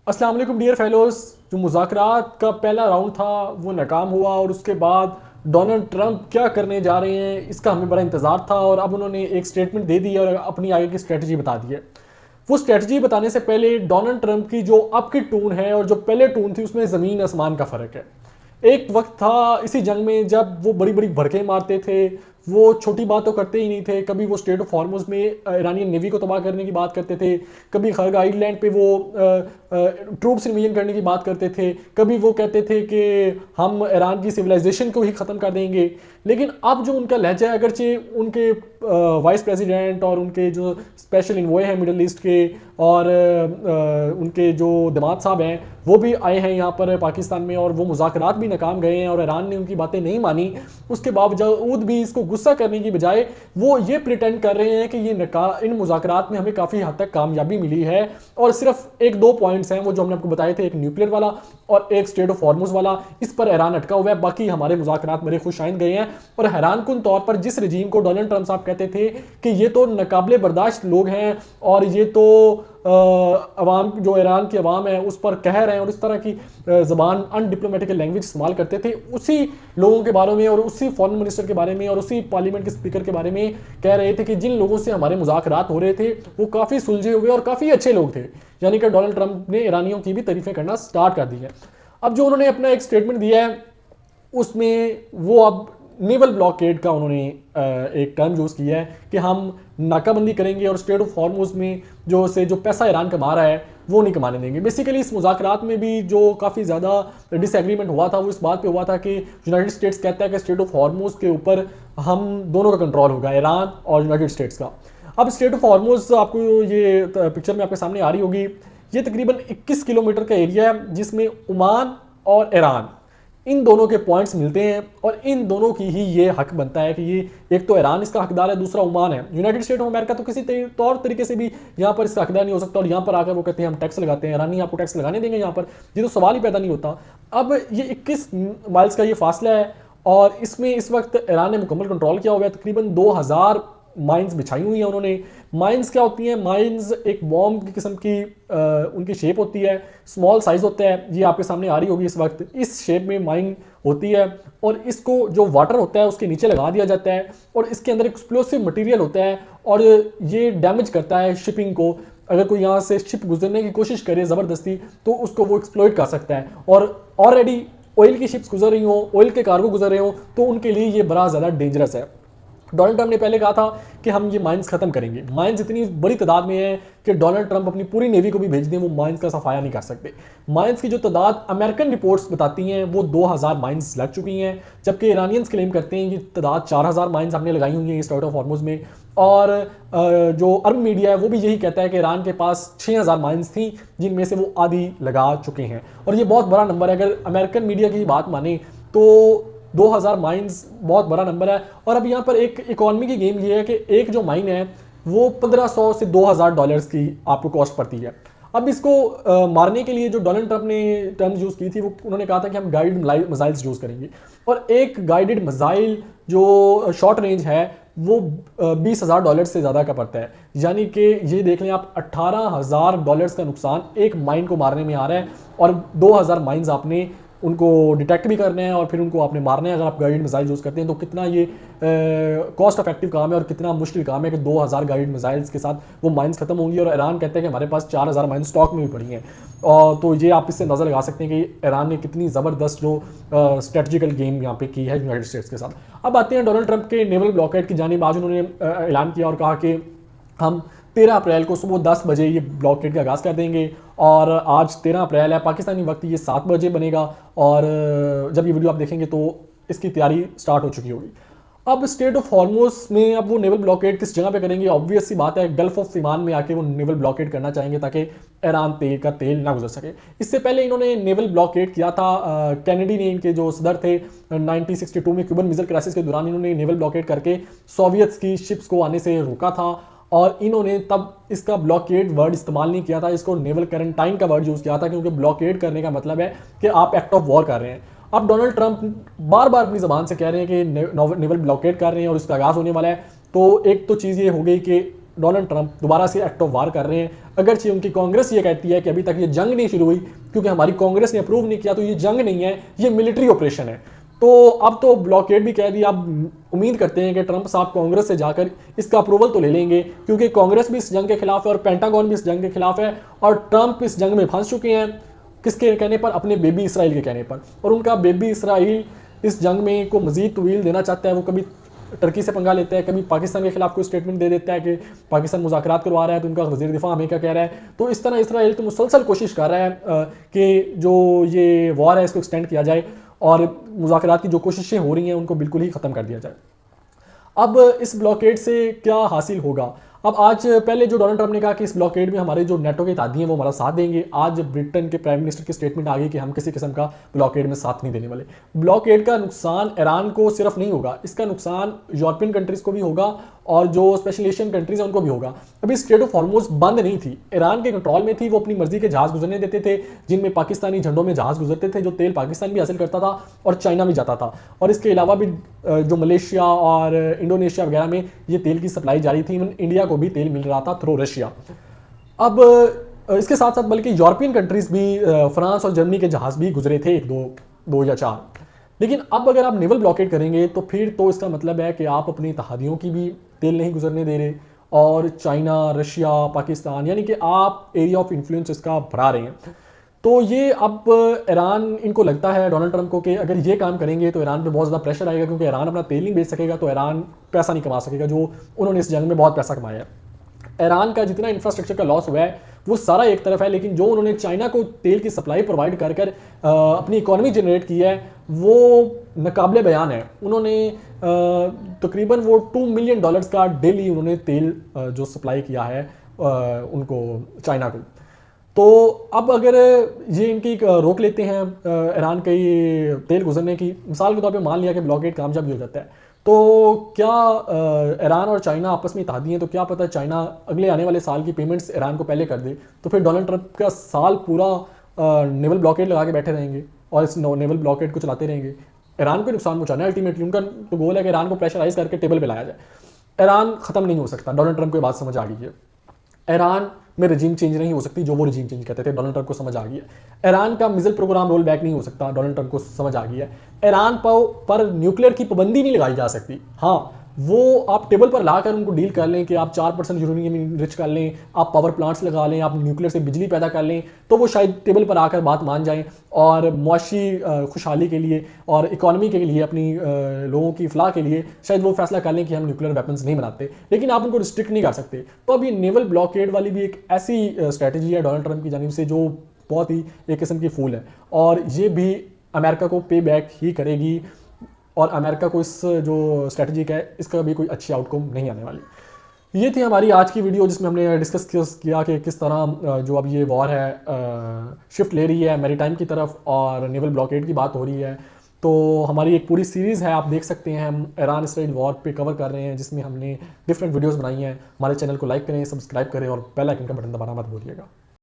अस्सलाम वालेकुम dear fellows. जो मुज़ाकरात का पहला राउंड था वो नाकाम हुआ और उसके बाद डोनाल्ड ट्रंप क्या करने जा रहे हैं इसका हमें बड़ा इंतज़ार था और अब उन्होंने एक स्टेटमेंट दे दी और अपनी आगे की स्ट्रेटजी बता दी है। वो स्ट्रेटजी बताने से पहले डोनाल्ड ट्रंप की जो अब की टून है और जो पहले टून थी उसमें ज़मीन आसमान का फ़र्क है। एक वक्त था इसी जंग में जब वो बड़ी बड़ी भड़कें मारते थे, वो छोटी बात तो करते ही नहीं थे। कभी वो स्टेट ऑफ हॉर्मुज़ में ईरानियन नेवी को तबाह करने की बात करते थे, कभी खर्ग आइलैंड पे वो ट्रूप्स इन्वेजन करने की बात करते थे, कभी वो कहते थे कि हम ईरान की सिविलाइजेशन को ही ख़त्म कर देंगे। लेकिन अब जो उनका लहजा है, अगरचे उनके वाइस प्रेसिडेंट और उनके जो स्पेशल इन्वॉय हैं मिडल ईस्ट के और उनके जो दामाद साहब हैं वो भी आए हैं यहाँ पर पाकिस्तान में और वो मुज़ाकरात भी नाकाम गए हैं और ईरान ने उनकी बातें नहीं मानी। उसके बावजूद भी इसको गुस्सा करने की बजाय वो ये प्रिटेंड कर रहे हैं कि इन मुज़ाकरात में हमें काफ़ी हद तक कामयाबी मिली है और सिर्फ एक दो पॉइंट्स हैं वो जो हमने आपको बताए थे, एक न्यूक्लियर वाला और एक स्टेट ऑफ हॉर्मुज़ वाला, इस पर ईरान अटका हुआ है। बाकी हमारे मुज़ाकरात बड़े खुशाइंद गए हैं। और हैरानकुन तौर पर जिस रजीम को डोनाल्ड ट्रंप साहब कहते थे कि ये तो नाकाबिले बर्दाश्त लोग हैं और ये तो अवाम जो ईरान की अवाम है उस पर कह रहे हैं और इस तरह की ज़बान अनडिप्लोमेटिक लैंग्वेज इस्तेमाल करते थे, उसी लोगों के बारे में और उसी फॉरेन मिनिस्टर के बारे में और उसी पार्लियामेंट के स्पीकर के बारे में कह रहे थे कि जिन लोगों से हमारे मुज़ाकरात हो रहे थे वो काफ़ी सुलझे हुए और काफ़ी अच्छे लोग थे। यानी कि डोनाल्ड ट्रंप ने ईरानियों की भी तारीफें करना स्टार्ट कर दी है। अब जो उन्होंने अपना एक स्टेटमेंट दिया है उसमें वो अब नेवल ब्लॉकेड का उन्होंने एक टर्म यूज़ किया है कि हम नाकाबंदी करेंगे और स्टेट ऑफ हॉर्मुज़ में जो पैसा ईरान कमा रहा है वो नहीं कमाने देंगे। बेसिकली इस मुज़ाकरात में भी जो काफ़ी ज़्यादा डिसएग्रीमेंट हुआ था वो इस बात पे हुआ था कि यूनाइटेड स्टेट्स कहता है कि स्टेट ऑफ हॉर्मुज़ के ऊपर हम दोनों का कंट्रोल होगा, ईरान और यूनाइटेड स्टेट्स का। अब स्टेट ऑफ हॉर्मुज़ आपको ये पिक्चर में आपके सामने आ रही होगी, ये तकरीबन 21 किलोमीटर का एरिया है जिसमें ओमान और ईरान इन दोनों के पॉइंट्स मिलते हैं और इन दोनों की ही ये हक बनता है कि ये एक तो ईरान इसका हकदार है, दूसरा ओमान है। यूनाइटेड स्टेट ऑफ अमेरिका तो किसी तौर तरीके से भी यहाँ पर इसका हकदार नहीं हो सकता और यहाँ पर आकर वो कहते हैं हम टैक्स लगाते हैं, ईरानी आपको टैक्स लगाने देंगे यहाँ पर, ये तो सवाल ही पैदा नहीं होता। अब ये 21 माइल्स का ये फासला है और इसमें इस वक्त ईरान ने मुकम्मल कंट्रोल किया हुआ है। तकरीबन 2000 माइंस बिछाई हुई हैं उन्होंने। माइंस क्या होती हैं? माइंस एक बॉम्ब की किस्म की उनकी शेप होती है, स्मॉल साइज होता है, ये आपके सामने आ रही होगी इस वक्त, इस शेप में माइन होती है और इसको जो वाटर होता है उसके नीचे लगा दिया जाता है और इसके अंदर एक्सप्लोसिव मटेरियल होता है और ये डैमेज करता है शिपिंग को। अगर कोई यहाँ से शिप गुजरने की कोशिश करे ज़बरदस्ती तो उसको वो एक्सप्लॉइट कर सकता है और ऑलरेडी ऑयल की शिप्स गुजर रही हों, ऑयल के कार्गो गुजर रहे हों तो उनके लिए ये बड़ा ज़्यादा डेंजरस है। डोनाल्ड ट्रंप ने पहले कहा था कि हम ये माइंस खत्म करेंगे। माइंस इतनी बड़ी तादाद में है कि डोनाल्ड ट्रंप अपनी पूरी नेवी को भी भेज दें वो माइंस का सफाया नहीं कर सकते। माइंस की जो तादाद अमेरिकन रिपोर्ट्स बताती हैं वो 2000 माइंस लग चुकी हैं, जबकि ईरानियंस क्लेम करते हैं कि तादाद 4000 माइंस हमने लगाई हुई हैं स्टेट ऑफ हॉर्मुज़ में। और जो अरब मीडिया है वो भी यही कहता है कि ईरान के पास 6000 माइंस थी जिनमें से वो आधी लगा चुके हैं और ये बहुत बड़ा नंबर है। अगर अमेरिकन मीडिया की बात माने तो 2000 माइंस बहुत बड़ा नंबर है। और अब यहाँ पर एक इकोनॉमी की गेम ये है कि एक जो माइन है वो 1500 से $2000 की आपको कॉस्ट पड़ती है। अब इसको मारने के लिए जो डोनाल्ड ट्रंप ने टर्म्स यूज़ की थी वो उन्होंने कहा था कि हम गाइडेड मिसाइल्स यूज़ करेंगे और एक गाइडेड मिसाइल जो शॉर्ट रेंज है वो $20,000 से ज़्यादा का पड़ता है। यानी कि ये देख लें आप, $18,000 का नुकसान एक माइन को मारने में आ रहा है और 2000 माइंस आपने उनको डिटेक्ट भी करना है और फिर उनको आपने मारना है। अगर आप गाइडेड मिसाइल यूज़ करते हैं तो कितना ये कॉस्ट इफेक्टिव काम है और कितना मुश्किल काम है कि 2000 गाइडेड मिसाइल्स के साथ वो माइंस खत्म होंगी। और ईरान कहते हैं कि हमारे पास 4000 माइंस स्टॉक में भी पड़ी हैं। और तो ये आप इससे अंदाज़ा लगा सकते हैं कि ईरान ने कितनी ज़बरदस्त जो स्ट्रेटजिकल गेम यहाँ पे की है यूनाइटेड स्टेट्स के साथ। अब आते हैं डोनाल्ड ट्रंप के नेवल ब्लॉकेट की जानिब। आज उन्होंने ऐलान किया और कहा कि हम 13 अप्रैल को सुबह 10 बजे ये ब्लॉकेड का आगाज़ कर देंगे और आज 13 अप्रैल है, पाकिस्तानी वक्त ये 7 बजे बनेगा और जब ये वीडियो आप देखेंगे तो इसकी तैयारी स्टार्ट हो चुकी होगी। अब स्टेट ऑफ हॉर्मुज़ में अब वो नेवल ब्लॉकेड किस जगह पे करेंगे? ऑब्वियस सी बात है, गल्फ ऑफ सीमान में आके वो नेवल ब्लॉकेड करना चाहेंगे ताकि ईरान तेल ना गुजर सके। इससे पहले इन्होंने नेवल ब्लॉकेड किया था, कैनेडी ने, इनके जो सदर थे 1962 में क्यूबन मिसाइल क्राइसिस के दौरान इन्होंने नेवल ब्लॉकेड करके सोवियत्स की शिप्स को आने से रोका था और इन्होंने तब इसका ब्लॉकेड वर्ड इस्तेमाल नहीं किया था, इसको नेवल क्वारंटाइन का वर्ड यूज़ किया था क्योंकि ब्लॉकेड करने का मतलब है कि आप एक्ट ऑफ वॉर कर रहे हैं। अब डोनाल्ड ट्रंप बार बार अपनी ज़बान से कह रहे हैं कि नेवल ब्लॉकेड कर रहे हैं और इसका आगाज़ होने वाला है। तो एक तो चीज़ ये हो गई कि डोनाल्ड ट्रंप दोबारा से एक्ट ऑफ वार कर रहे हैं। अगरचे उनकी कांग्रेस ये कहती है कि अभी तक ये जंग नहीं शुरू हुई क्योंकि हमारी कांग्रेस ने अप्रूव नहीं किया, तो ये जंग नहीं है, ये मिलिट्री ऑपरेशन है। तो अब तो ब्लॉकेड भी कह दिया। अब उम्मीद करते हैं कि ट्रंप साहब कांग्रेस से जाकर इसका अप्रूवल तो ले लेंगे, क्योंकि कांग्रेस भी इस जंग के खिलाफ है और पेंटागन भी इस जंग के खिलाफ है, और ट्रंप इस जंग में फंस चुके हैं। किसके कहने पर? अपने बेबी इसराइल के कहने पर। और उनका बेबी इसराइल इस जंग में को मजीद तवील देना चाहता है। वो कभी टर्की से पंगा लेता है, कभी पाकिस्तान के खिलाफ कोई स्टेटमेंट दे देता है कि पाकिस्तान मुज़ाकरात करवा रहा है, तो उनका वज़ीर दिफा अमेरिका कह रहा है। तो इस तरह इसराइल तो मुसलसल कोशिश कर रहा है कि जो ये वॉर है इसको एक्सटेंड किया जाए और मुज़ाकरात की जो कोशिशें हो रही हैं उनको बिल्कुल ही ख़त्म कर दिया जाए। अब इस ब्लॉकेड से क्या हासिल होगा? अब आज पहले जो डोनाल्ड ट्रंप ने कहा कि इस ब्लॉकेड में हमारे जो नेटो के इत्तेहादी हैं वो हमारा साथ देंगे, आज ब्रिटेन के प्राइम मिनिस्टर की स्टेटमेंट आ गई कि हम किसी किस्म का ब्लॉकेड में साथ नहीं देने वाले। ब्लॉकेड का नुकसान ईरान को सिर्फ नहीं होगा, इसका नुकसान यूरोपियन कंट्रीज को भी होगा और जो स्पेशल एशियन कंट्रीज हैं उनको भी होगा। अभी स्ट्रेट ऑफ हॉर्मुज बंद नहीं थी, ईरान के कंट्रोल में थी। वो अपनी मर्जी के जहाज गुजरने देते थे, जिनमें पाकिस्तानी झंडों में जहाज गुजरते थे, जो तेल पाकिस्तान भी हासिल करता था और चाइना भी जाता था। और इसके अलावा भी जो मलेशिया और इंडोनेशिया वगैरह में ये तेल की सप्लाई जारी थी। इवन इंडिया को भी तेल मिल रहा था थ्रू रशिया। अब इसके साथ साथ बल्कि यूरोपियन कंट्रीज भी, फ्रांस और जर्मनी के जहाज भी गुजरे थे, एक दो या चार। लेकिन अब अगर आप नेवल ब्लॉकेड करेंगे तो फिर तो इसका मतलब है कि आप अपनी इत्तेहादियों की भी तेल नहीं गुजरने दे रहे, और चाइना, रशिया, पाकिस्तान, यानी कि आप एरिया ऑफ इन्फ्लुएंस इसका बढ़ा रहे हैं। तो ये अब ईरान, इनको लगता है डोनाल्ड ट्रंप को कि अगर ये काम करेंगे तो ईरान पे बहुत ज़्यादा प्रेशर आएगा, क्योंकि ईरान अपना तेल नहीं बेच सकेगा तो ईरान पैसा नहीं कमा सकेगा, जो उन्होंने इस जंग में बहुत पैसा कमाया है। ईरान का जितना इंफ्रास्ट्रक्चर का लॉस हुआ है वो सारा एक तरफ है, लेकिन जो उन्होंने चाइना को तेल की सप्लाई प्रोवाइड कर कर अपनी इकोनॉमी जनरेट की है वो नाकाबिले बयान है। उन्होंने तकरीबन वो $2 मिलियन का डेली उन्होंने तेल जो सप्लाई किया है उनको, चाइना को। तो अब अगर ये इनकी रोक लेते हैं ईरान के तेल गुजरने की, मिसाल के तौर पे मान लिया कि ब्लॉकेड कामयाब भी हो जाता है, तो क्या ईरान और चाइना आपस में इत्तेहादी हैं, तो क्या पता चाइना अगले आने वाले साल की पेमेंट्स ईरान को पहले कर दे, तो फिर डोनाल्ड ट्रंप का साल पूरा नेवल ब्लॉकेड लगा के बैठे रहेंगे और इस नेवल ब्लॉकेड को चलाते रहेंगे। ईरान को नुकसान पहुंचाना है अल्टीमेटली, उनका तो गोल है कि ईरान को प्रेशराइज करके टेबल पे लाया जाए। ईरान ख़त्म नहीं हो सकता, डोनाल्ड ट्रंप को ये बात समझ आ गई है। ईरान में रजीम चेंज नहीं हो सकती, जो वो रजीम चेंज कहते थे, डोनाल्ड ट्रंप को समझ आ गई है। ईरान का मिसाइल प्रोग्राम रोल बैक नहीं हो सकता, डोनाल्ड ट्रंप को समझ आ गई है। ईरान पर न्यूक्लियर की पाबंदी नहीं लगाई जा सकती। हाँ, वो आप टेबल पर लाकर उनको डील कर लें कि आप 4% यूरेनियम रिच कर लें, आप पावर प्लांट्स लगा लें, आप न्यूक्लियर से बिजली पैदा कर लें, तो वो शायद टेबल पर आकर बात मान जाएं और मुआशी खुशहाली के लिए और इकॉनमी के लिए, अपनी लोगों की फलाह के लिए शायद वो फैसला कर लें कि हम न्यूक्लियर वेपन्स नहीं बनाते। लेकिन आप उनको रिस्ट्रिक्ट नहीं कर सकते। तो अब ये नेवल ब्लॉकेड वाली भी एक ऐसी स्ट्रैटेजी है डोनाल्ड ट्रंप की जानिब से जो बहुत ही एक किस्म की फूल है, और ये भी अमेरिका को पे बैक ही करेगी, और अमेरिका को इस जो स्ट्रेटजी का है इसका भी कोई अच्छी आउटकम नहीं आने वाली। ये थी हमारी आज की वीडियो जिसमें हमने डिस्कस किया कि किस तरह जो अब ये वॉर है शिफ्ट ले रही है मैरीटाइम की तरफ और नेवल ब्लॉकेड की बात हो रही है। तो हमारी एक पूरी सीरीज़ है, आप देख सकते हैं, हम ईरान इसराइल वॉर पे कवर कर रहे हैं, जिसमें हमने डिफरेंट वीडियोस बनाई हैं। हमारे चैनल को लाइक करें, सब्सक्राइब करें और बेल आइकन का बटन दबाना मत भूलिएगा।